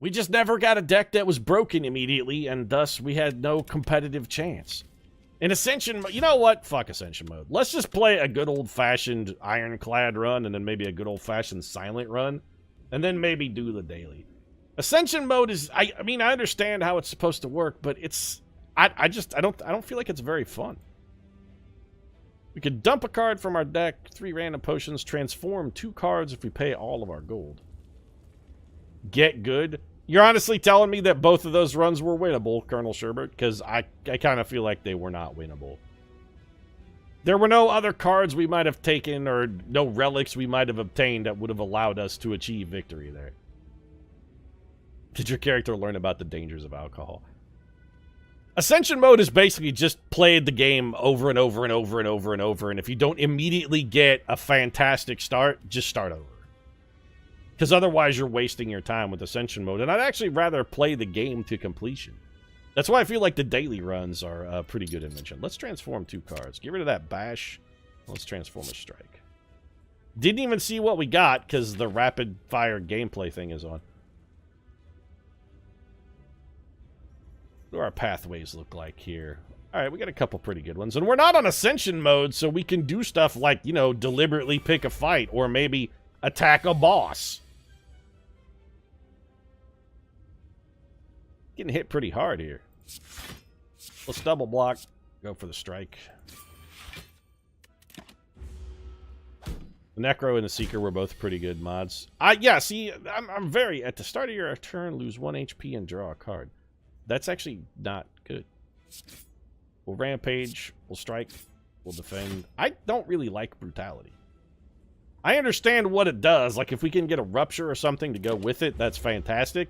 We just never got a deck that was broken immediately, and thus we had no competitive chance. In Ascension, you know what? Fuck Ascension mode. Let's just play a good old-fashioned Ironclad run, and then maybe a good old-fashioned Silent run, and then maybe do the daily. Ascension mode is, I mean, I understand how it's supposed to work, but it's, I don't feel like it's very fun. We could dump a card from our deck, 3 random potions, transform 2 cards if we pay all of our gold. Get good. You're honestly telling me that both of those runs were winnable, Colonel Sherbert? Because I kind of feel like they were not winnable. There were no other cards we might have taken or no relics we might have obtained that would have allowed us to achieve victory there. Did your character learn about the dangers of alcohol? Ascension mode is basically just played the game over and over and over and over and over, and if you don't immediately get a fantastic start, just start over. Because otherwise you're wasting your time with Ascension mode, and I'd actually rather play the game to completion. That's why I feel like the daily runs are a pretty good invention. Let's transform 2 cards. Get rid of that bash. Let's transform a strike. Didn't even see what we got because the rapid fire gameplay thing is on. What do our pathways look like here? Alright, we got a couple pretty good ones. And we're not on Ascension mode, so we can do stuff like, you know, deliberately pick a fight, or maybe attack a boss. Getting hit pretty hard here. Let's double block. Go for the strike. The Necro and the Seeker were both pretty good mods. Yeah, see, I'm very... At the start of your turn, lose 1 HP and draw a card. That's actually not good. We'll rampage, we'll strike, we'll defend. I don't really like brutality. I understand what it does. Like, if we can get a rupture or something to go with it, that's fantastic.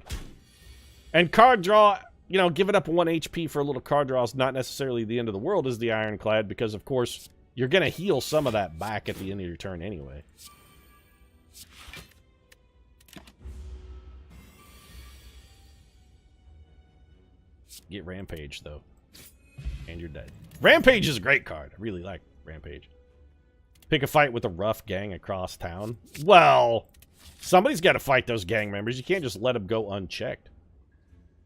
And card draw, you know, giving up 1 HP for a little card draw is not necessarily the end of the world as the Ironclad, because, of course, you're going to heal some of that back at the end of your turn anyway. Get Rampage, though. And you're dead. Rampage is a great card. I really like Rampage. Pick a fight with a rough gang across town. Well, somebody's got to fight those gang members. You can't just let them go unchecked.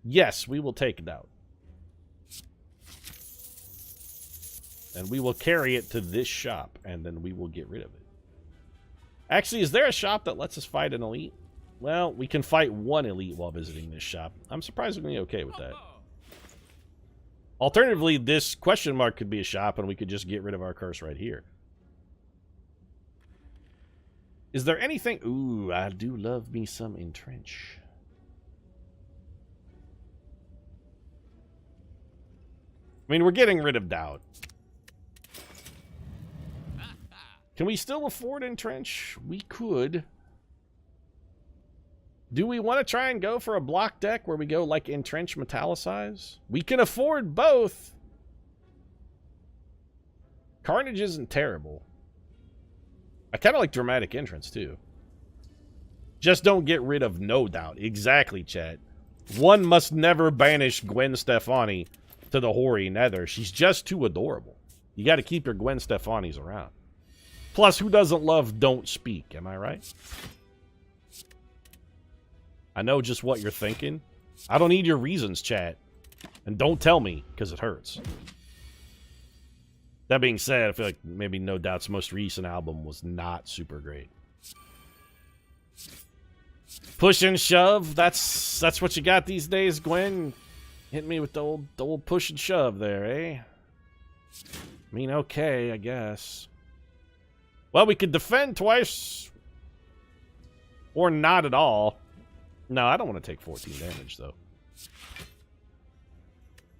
Yes, we will take it out. And we will carry it to this shop, and then we will get rid of it. Actually, is there a shop that lets us fight an elite? Well, we can fight 1 elite while visiting this shop. I'm surprisingly okay with that. Alternatively, this question mark could be a shop, and we could just get rid of our curse right here. Is there anything... Ooh, I do love me some Entrench. I mean, we're getting rid of Doubt. Can we still afford Entrench? We could. Do we want to try and go for a block deck where we go like Entrench Metallicize? We can afford both. Carnage isn't terrible. I kind of like Dramatic Entrance too. Just don't get rid of No Doubt. Exactly, chat. One must never banish Gwen Stefani to the hoary nether. She's just too adorable. You got to keep your Gwen Stefanis around. Plus, who doesn't love Don't Speak? Am I right? I know just what you're thinking. I don't need your reasons, chat. And don't tell me, because it hurts. That being said, I feel like maybe No Doubt's most recent album was not super great. Push and shove, that's what you got these days, Gwen. Hit me with the old push and shove there, eh? I mean, okay, I guess. Well, we could defend twice. Or not at all. No, I don't want to take 14 damage, though.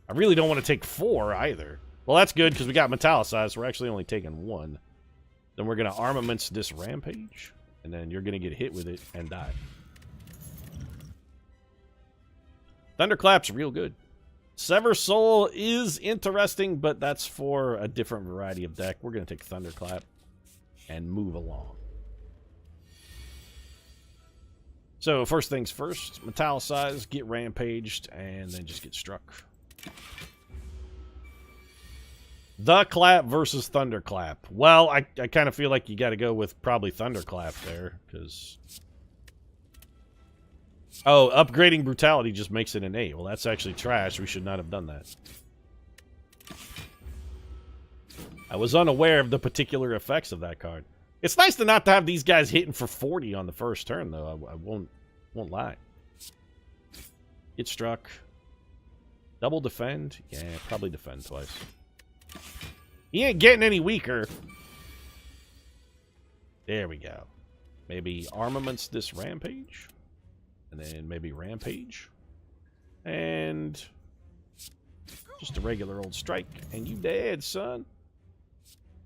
I really don't want to take 4, either. Well, that's good, because we got Metallicize, so we're actually only taking 1. Then we're going to Armaments this Rampage, and then you're going to get hit with it and die. Thunderclap's real good. Sever Soul is interesting, but that's for a different variety of deck. We're going to take Thunderclap and move along. So, first things first, Metallicize, get Rampaged, and then just get struck. The Clap versus Thunderclap. Well, I kind of feel like you got to go with probably Thunderclap there, because Oh, upgrading brutality just makes it an 8. Well, that's actually trash. We should not have done that. I was unaware of the particular effects of that card. It's nice to not to have these guys hitting for 40 on the first turn, though. I won't lie. Get struck. Double defend? Yeah, probably defend twice. He ain't getting any weaker. There we go. Maybe armaments this rampage. And then maybe rampage. And just a regular old strike. And you dead, son.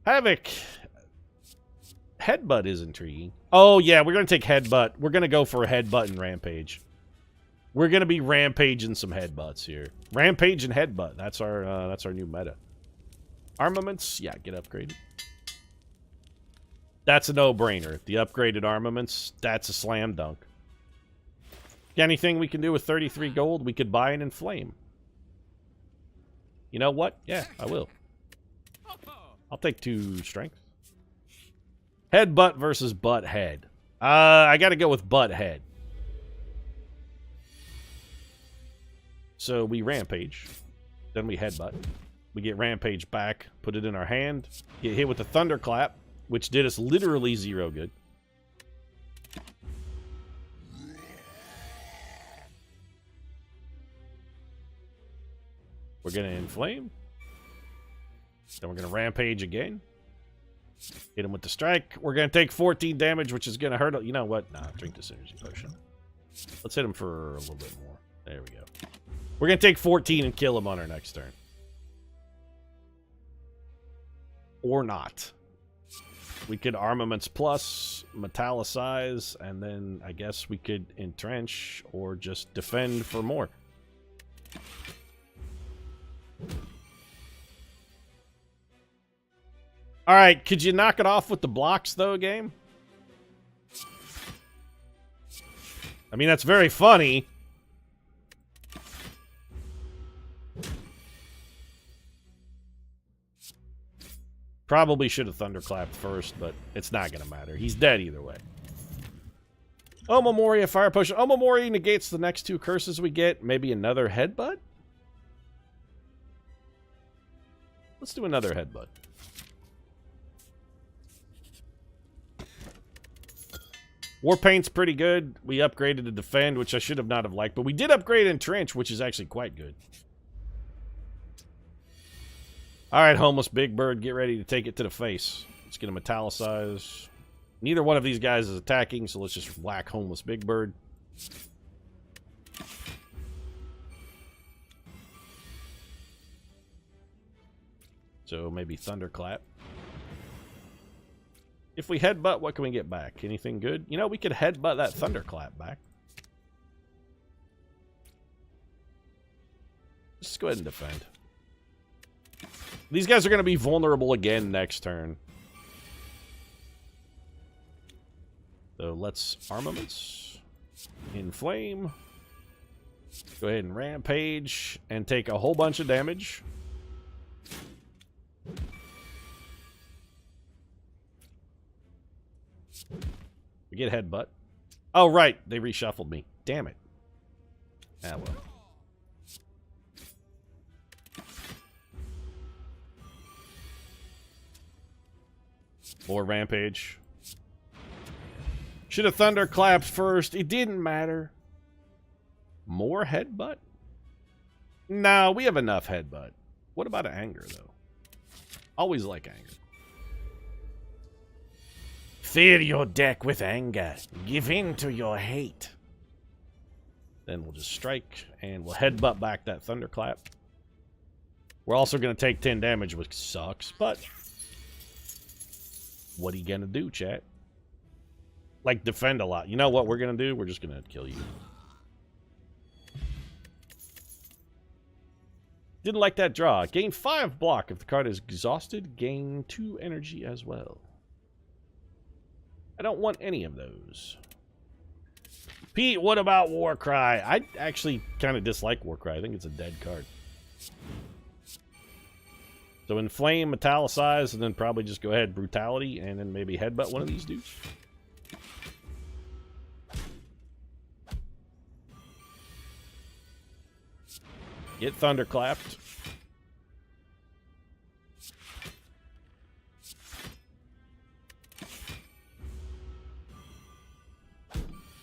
Havoc. Headbutt is intriguing. Oh, yeah, we're going to take headbutt. We're going to go for a headbutt and rampage. We're going to be rampaging some headbutts here. Rampage and headbutt. That's our new meta. Armaments, yeah, get upgraded. That's a no-brainer. The upgraded armaments, that's a slam dunk. Anything we can do with 33 gold, we could buy and inflame. You know what? Yeah, I will. I'll take 2 strength. Headbutt versus butt head. I gotta go with butt head. So we rampage. Then we headbutt. We get rampage back, put it in our hand, get hit with a thunderclap, which did us literally 0 good. We're going to inflame. Then we're going to rampage again. Hit him with the strike. We're going to take 14 damage, which is going to hurt. You know what? Nah, drink this energy potion. Let's hit him for a little bit more. There we go. We're going to take 14 and kill him on our next turn. Or not. We could armaments plus, metallicize, and then I guess we could entrench or just defend for more. Alright, could you knock it off with the blocks, though, game? I mean, that's very funny. Probably should have thunderclapped first, but it's not going to matter. He's dead either way. Oh, Memoria, Fire Potion. Oh, Memoria negates the next 2 curses we get. Maybe another headbutt? Let's do another headbutt. Warpaint's pretty good. We upgraded to defend, which I should have not have liked, but we did upgrade entrench, which is actually quite good. Alright, Homeless Big Bird, get ready to take it to the face. Let's get a metallicize. Neither one of these guys is attacking, so let's just whack Homeless Big Bird. So maybe Thunderclap. If we headbutt, what can we get back? Anything good? You know, we could headbutt that Thunderclap back. Let's go ahead and defend. These guys are going to be vulnerable again next turn. So let's armaments. Inflame. Go ahead and rampage and take a whole bunch of damage. We get headbutt. Oh, right. They reshuffled me. Damn it. Ah, well. More rampage. Should have thunderclapped first. It didn't matter. More headbutt? No, we have enough headbutt. What about anger, though? Always like anger. Fill your deck with anger. Give in to your hate. Then we'll just strike, and we'll headbutt back that thunderclap. We're also going to take 10 damage, which sucks, but what are you going to do, chat? Like, defend a lot. You know what we're going to do? We're just going to kill you. Didn't like that draw. Gain 5 block. If the card is exhausted, gain 2 energy as well. I don't want any of those. Pete, what about Warcry? I actually kind of dislike Warcry. I think it's a dead card. So Inflame, Metallicize, and then probably just go ahead, Brutality, and then maybe headbutt one of these dudes. Get thunderclapped.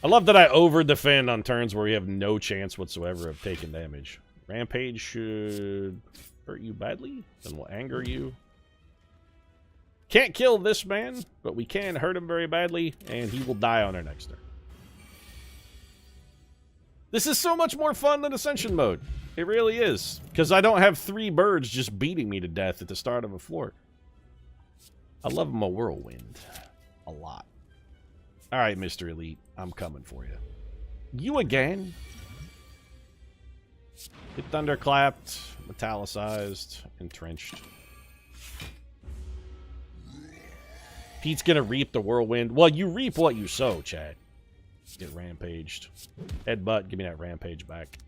I love that I over-defend on turns where we have no chance whatsoever of taking damage. Rampage should hurt you badly, then we'll anger you. Can't kill this man, but we can hurt him very badly, and he will die on our next turn. This is so much more fun than Ascension mode. It really is. Because I don't have 3 birds just beating me to death at the start of a floor. I love him a whirlwind. A lot. Alright, Mr. Elite. I'm coming for you. You again? Get thunderclapped, metallicized, entrenched. Pete's gonna reap the whirlwind. Well, you reap what you sow, Chad. Get rampaged. Headbutt, give me that rampage back.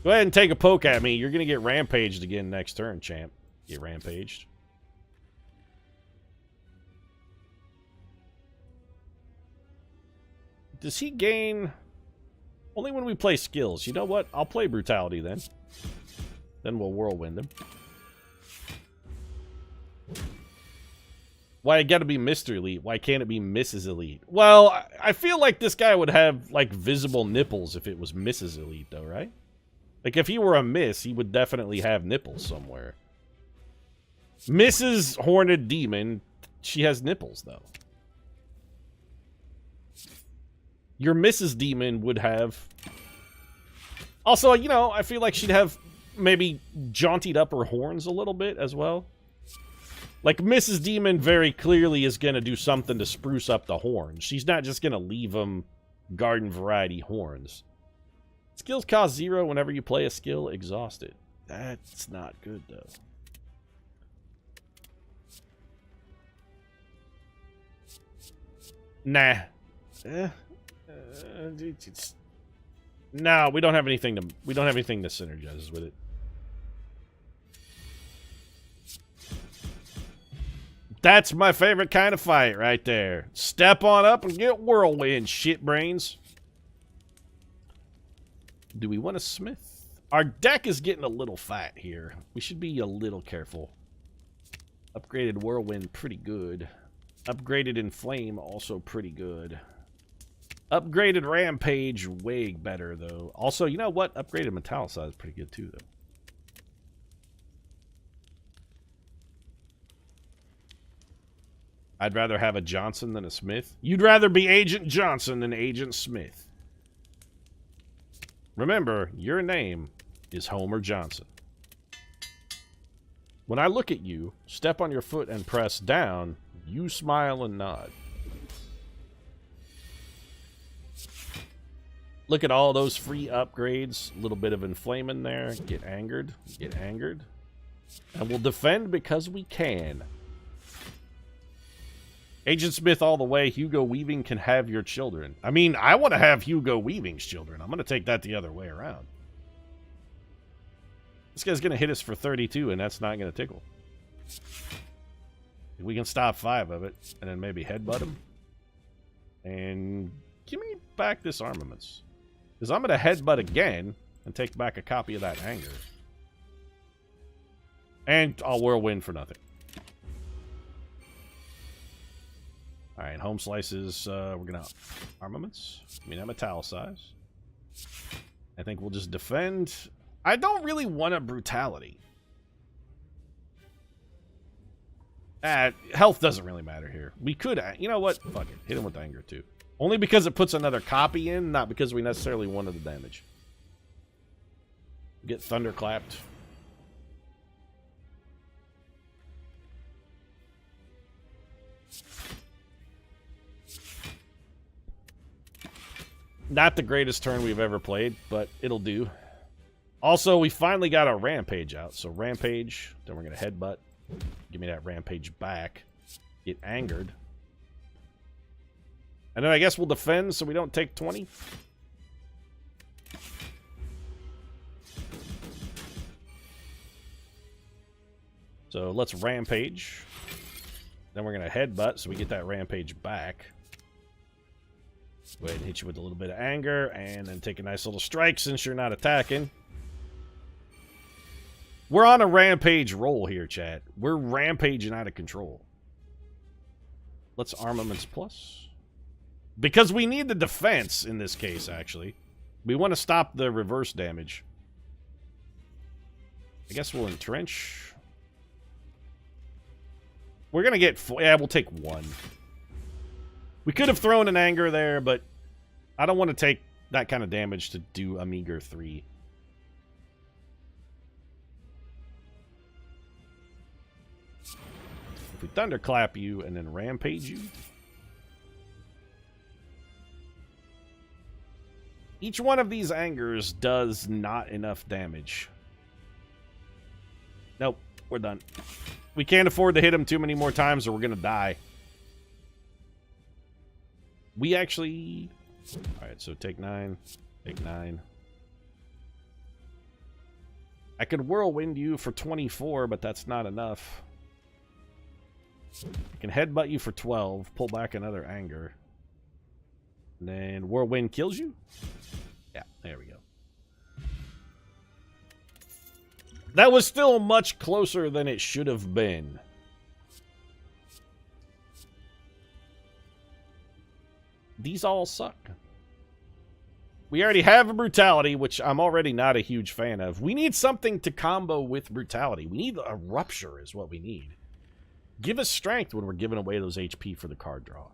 Go ahead and take a poke at me. You're gonna get rampaged again next turn, champ. Get rampaged. Does he gain... Only when we play skills. You know what? I'll play brutality then. Then we'll whirlwind him. Why it gotta be Mr. Elite? Why can't it be Mrs. Elite? Well, I feel like this guy would have, like, visible nipples if it was Mrs. Elite, though, right? Like, if he were a miss, he would definitely have nipples somewhere. Mrs. Horned Demon, she has nipples, though. Your Mrs. Demon would have... Also, you know, I feel like she'd have maybe jauntied up her horns a little bit as well. Like, Mrs. Demon very clearly is going to do something to spruce up the horns. She's not just going to leave them garden variety horns. Skills cost 0 whenever you play a skill exhausted. That's not good, though. Nah. No, we don't have anything to synergize with it. That's my favorite kind of fight right there. Step on up and get whirlwind, shit brains. Do we want a smith? Our deck is getting a little fat here. We should be a little careful. Upgraded whirlwind, pretty good. Upgraded inflame, also pretty good. Upgraded rampage, way better though. Also, you know what? Upgraded metallicize is pretty good too though. I'd rather have a Johnson than a Smith. You'd rather be Agent Johnson than Agent Smith. Remember, your name is Homer Johnson. When I look at you, step on your foot and press down, you smile and nod. Look at all those free upgrades. A little bit of inflame in there. Get angered. Get angered. And we'll defend because we can. Agent Smith all the way. Hugo Weaving can have your children. I mean, I want to have Hugo Weaving's children. I'm going to take that the other way around. This guy's going to hit us for 32, and that's not going to tickle. We can stop 5 of it, and then maybe headbutt him. And give me back this armaments. Because I'm going to headbutt again and take back a copy of that anger. And I'll whirlwind for nothing. Alright, home slices, we're gonna armaments. I mean, I'm metallicized. I think we'll just defend. I don't really want a brutality. Health doesn't really matter here. We could, you know what? Fuck it. Hit him with anger too. Only because it puts another copy in, not because we necessarily wanted the damage. Get thunderclapped. Not the greatest turn we've ever played, but it'll do. Also, we finally got our rampage out. So rampage, then we're going to headbutt. Give me that rampage back. Get angered. And then I guess we'll defend so we don't take 20. So let's rampage. Then we're going to headbutt so we get that rampage back. Go ahead and hit you with a little bit of anger, and then take a nice little strike since you're not attacking. We're on a rampage roll here, chat. We're rampaging out of control. Let's armaments plus. Because we need the defense in this case, actually. We want to stop the reverse damage. I guess we'll entrench. We're going to get... Yeah, we'll take 1. We could have thrown an anger there, but I don't want to take that kind of damage to do a meager 3. If we thunderclap you and then rampage you... Each one of these angers does not enough damage. Nope, we're done. We can't afford to hit him too many more times or we're going to die. We actually... Alright, so take 9. Take 9. I could whirlwind you for 24, but that's not enough. I can headbutt you for 12, pull back another anger. And then whirlwind kills you? Yeah, there we go. That was still much closer than it should have been. These all suck. We already have a brutality, which I'm already not a huge fan of. We need something to combo with brutality. We need a rupture is what we need. Give us strength when we're giving away those HP for the card draw.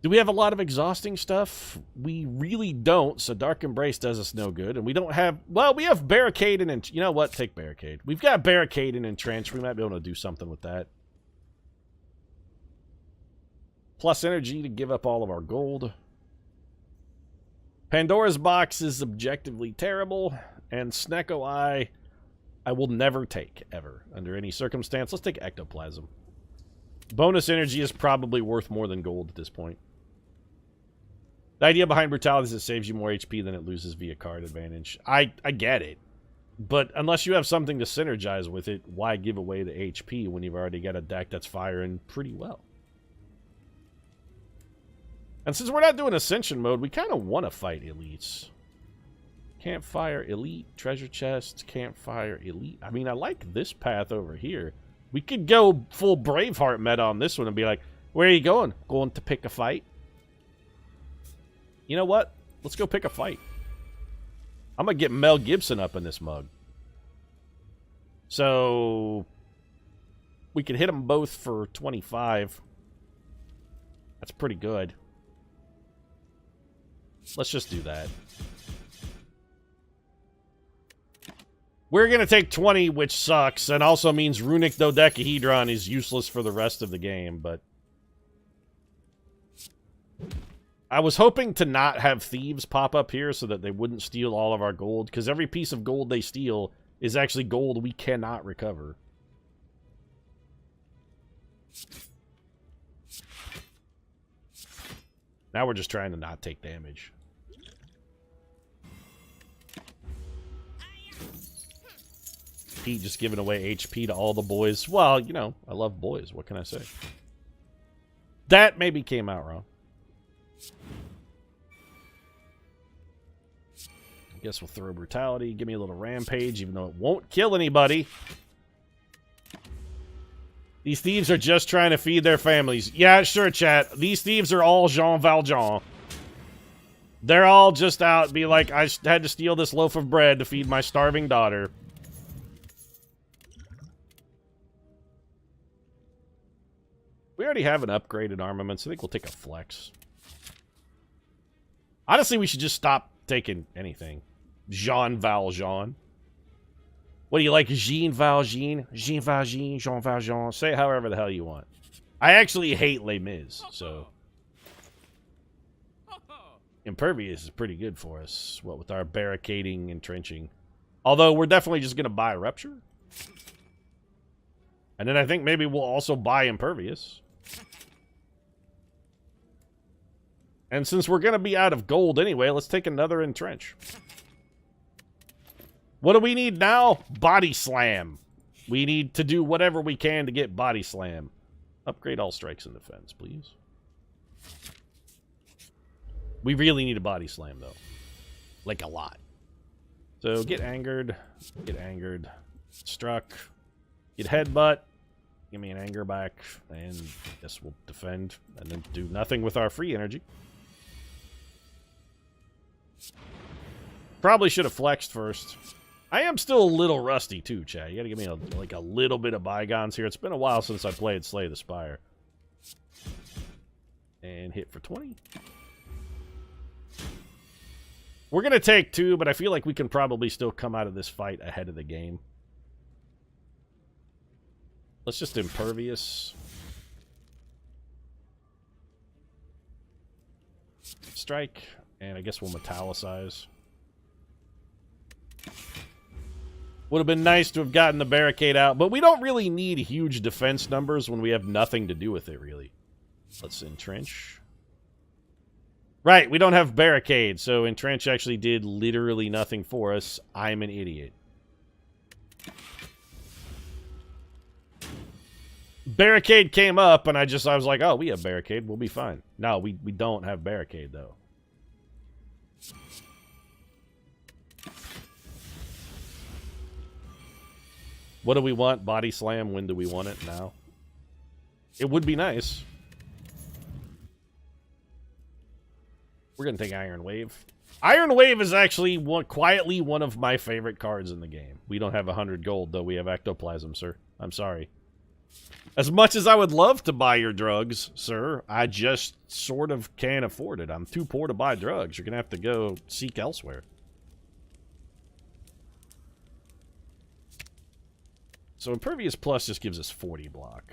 Do we have a lot of exhausting stuff? We really don't, so Dark Embrace does us no good. And we don't have... Well, we have Barricade and... You know what? Take Barricade. We've got Barricade and Entrench. We might be able to do something with that. Plus energy to give up all of our gold. Pandora's Box is objectively terrible. And Snecko Eye, I will never take, ever. Under any circumstance. Let's take Ectoplasm. Bonus energy is probably worth more than gold at this point. The idea behind Brutality is it saves you more HP than it loses via card advantage. I get it. But unless you have something to synergize with it, why give away the HP when you've already got a deck that's firing pretty well? And since we're not doing Ascension mode, we kind of want to fight elites. Campfire Elite, Treasure Chest, Campfire Elite. I mean, I like this path over here. We could go full Braveheart meta on this one and be like, where are you going? Going to pick a fight? You know what? Let's go pick a fight. I'm going to get Mel Gibson up in this mug. So, we could hit them both for 25. That's pretty good. Let's just do that. We're going to take 20, which sucks, and also means Runic Dodecahedron is useless for the rest of the game, but... I was hoping to not have thieves pop up here so that they wouldn't steal all of our gold, because every piece of gold they steal is actually gold we cannot recover. Now we're just trying to not take damage. Pete just giving away HP to all the boys. Well, you know, I love boys. What can I say? That maybe came out wrong. I guess we'll throw Brutality. Give me a little Rampage, even though it won't kill anybody. These thieves are just trying to feed their families. Yeah, sure, chat. These thieves are all Jean Valjean. They're all just out be like, I had to steal this loaf of bread to feed my starving daughter. We already have an upgraded armament, so I think we'll take a flex. Honestly, we should just stop taking anything. Jean Valjean. What do you like? Jean Valjean? Jean Valjean? Jean Valjean? Say it however the hell you want. I actually hate Les Mis, so... Impervious is pretty good for us. What with our barricading and trenching. Although, we're definitely just going to buy Rupture. And then I think maybe we'll also buy Impervious. And since we're going to be out of gold anyway, let's take another Entrench. What do we need now? Body Slam. We need to do whatever we can to get Body Slam. Upgrade all strikes and defense, please. We really need a body slam, though. Like, a lot. So, get angered. Get angered. Struck. Get headbutt. Give me an anger back. And I guess we'll defend. And then do nothing with our free energy. Probably should have flexed first. I am still a little rusty, too, Chad. You gotta give me, a little bit of bygones here. It's been a while since I played Slay the Spire. And hit for 20. We're gonna take 2, but I feel like we can probably still come out of this fight ahead of the game. Let's just Impervious. Strike. And I guess we'll Metallicize. Would have been nice to have gotten the barricade out, but we don't really need huge defense numbers when we have nothing to do with it, really. Let's entrench. Right, we don't have barricade, so entrench actually did literally nothing for us. I'm an idiot. Barricade came up, and I was like, oh, we have barricade, we'll be fine. No, we don't have barricade, though. What do we want? Body slam. When do we want it? Now. It would be nice. We're going to take Iron Wave. Iron Wave is actually quietly one of my favorite cards in the game. We don't have 100 gold, though. We have Ectoplasm, sir. I'm sorry. As much as I would love to buy your drugs, sir, I just sort of can't afford it. I'm too poor to buy drugs. You're going to have to go seek elsewhere. So Impervious Plus just gives us 40 block.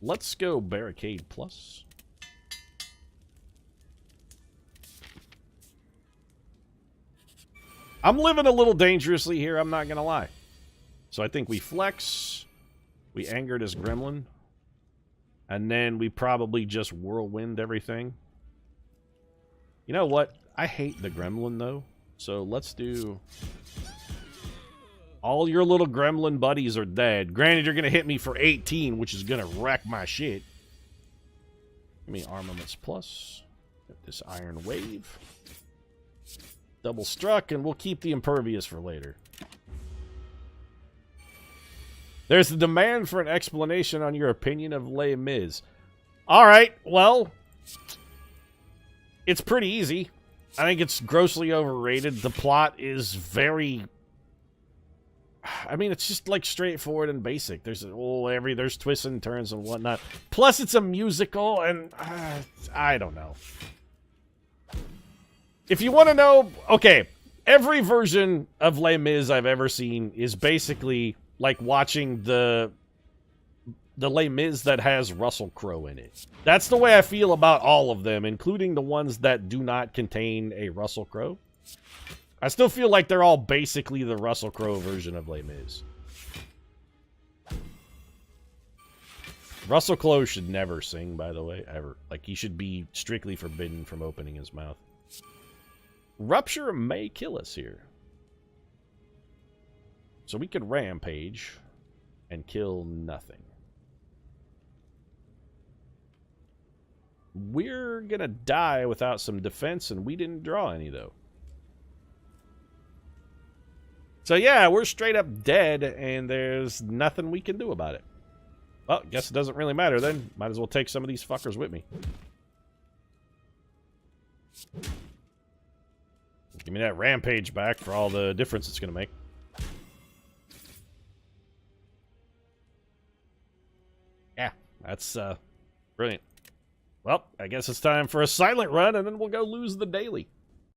Let's go Barricade Plus. I'm living a little dangerously here, I'm not going to lie. So I think we flex. We angered his gremlin. And then we probably just whirlwind everything. You know what? I hate the gremlin, though. So let's do... All your little gremlin buddies are dead. Granted, you're going to hit me for 18, which is going to wreck my shit. Give me Armaments Plus. Get this Iron Wave. Double struck, and we'll keep the Impervious for later. There's a demand for an explanation on your opinion of Les Mis. Alright, well, it's pretty easy. I think it's grossly overrated. The plot is very... I mean, it's just, like, straightforward and basic. There's twists and turns and whatnot. Plus, it's a musical, and I don't know. If you want to know... Okay, every version of Les Mis I've ever seen is basically like watching the Les Mis that has Russell Crowe in it. That's the way I feel about all of them, including the ones that do not contain a Russell Crowe. I still feel like they're all basically the Russell Crowe version of Les Mis. Russell Crowe should never sing, by the way, ever. Like, he should be strictly forbidden from opening his mouth. Rupture may kill us here. So we could rampage and kill nothing. We're gonna die without some defense, and we didn't draw any, though. So yeah, we're straight up dead, and there's nothing we can do about it. Well, guess it doesn't really matter then. Might as well take some of these fuckers with me. Give me that rampage back for all the difference it's going to make. Yeah, that's brilliant. Well, I guess it's time for a silent run, and then we'll go lose the daily.